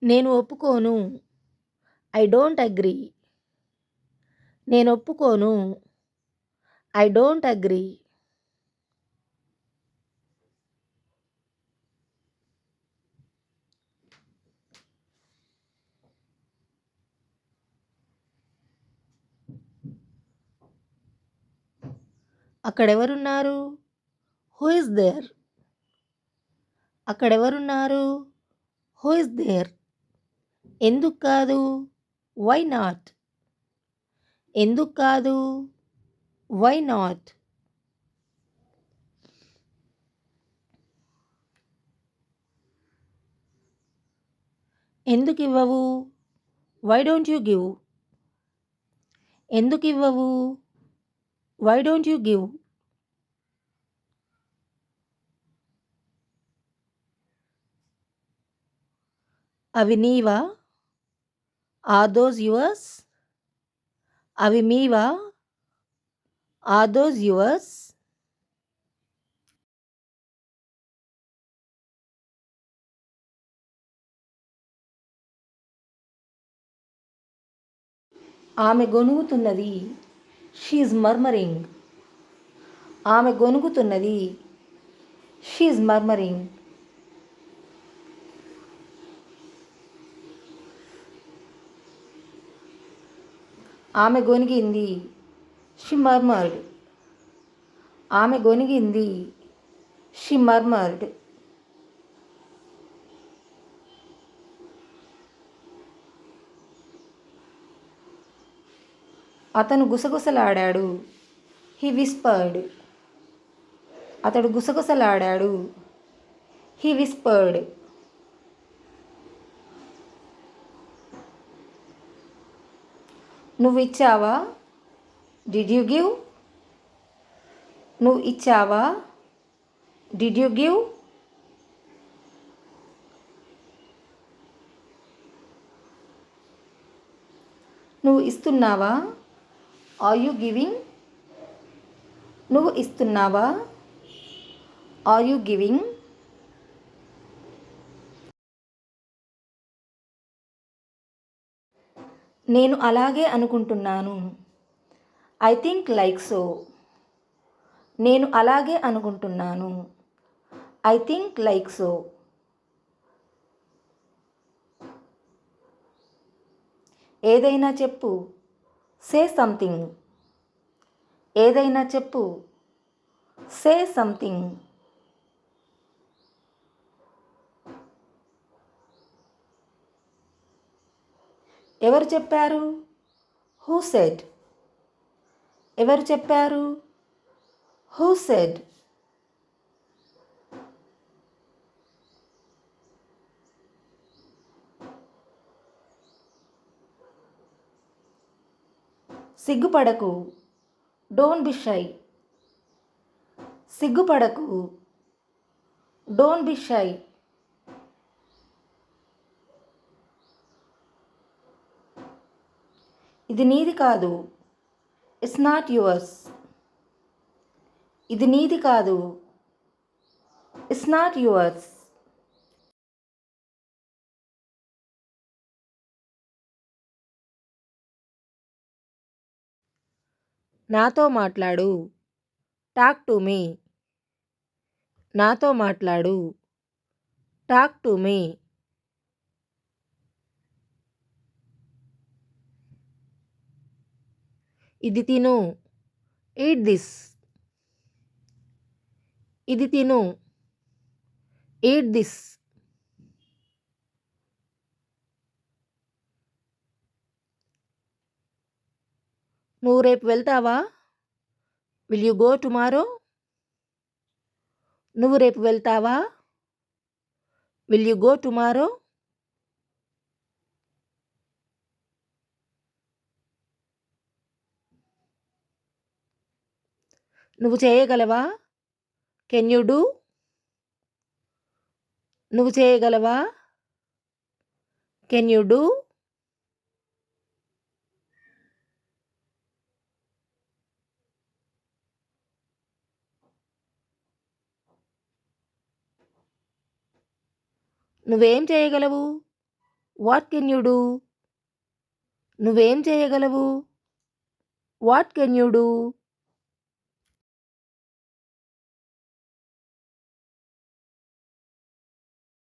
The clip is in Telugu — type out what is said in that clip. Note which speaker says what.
Speaker 1: నేను ఒప్పుకోను. I don't agree. నేను ఒప్పుకోను. I don't agree. అక్కడెవరున్నారు? Who is there? అక్కడెవరున్నారు? Who is there? ఎందుకు కాదు? Why not? ఎందుకు కాదు? Why not? ఎందుకు ఇవ్వవు? Why don't you give? ఎందుకు ఇవ్వవు? Why don't you give? అవి నీవా? Are those yours? అవి మీవా? Are those yours? ఆమె గొణుగుతున్నది. She murmuring. ఆమె గొణుగుతున్నది. She murmuring. ఆమె గొణిగింది. షీ మర్మర్డ్. ఆమె గొణిగింది. షీ మర్మర్డ్. అతను గుసగుసలాడాడు. He whispered. అతడు గుసగుసలాడాడు. He whispered. నువ్వు ఇచ్చావా? Did you give? నువ్వు ఇచ్చావా? Did you give? నువ్వు ఇస్తున్నావా? Are you giving? నువ్వు ఇస్తున్నావా? Are you giving? నేను అలాగే అనుకుంటున్నాను. I think like so. నేను అలాగే అనుకుంటున్నాను. I think like so. ఏదైనా చెప్పు. Say something. ఏదైనా చెప్పు. Say something. ఎవరు చెప్పారు? Who said? ఎవరు చెప్పారు? Who said? సిగ్గుపడకు. Don't be shy. సిగ్గుపడకు. Don't be shy. ఇది నీది కాదు. It's not yours. ఇది నీది కాదు. It's not yours. నాతో మాట్లాడు. Talk to me. నాతో మాట్లాడు. Talk to me. ఇది తిను. Eat this. ఇది తిను. Eat this. నువ్వు రేపు వెళ్తావా? Will you go tomorrow? నువ్వు రేపు వెళ్తావా? Will you go tomorrow? నువ్వు చేయగలవా? Can you do? నువ్వు చేయగలవా? Can you do? నువ్వేం చేయగలవు? What can you do? నువ్వేం చేయగలవు? What can you do?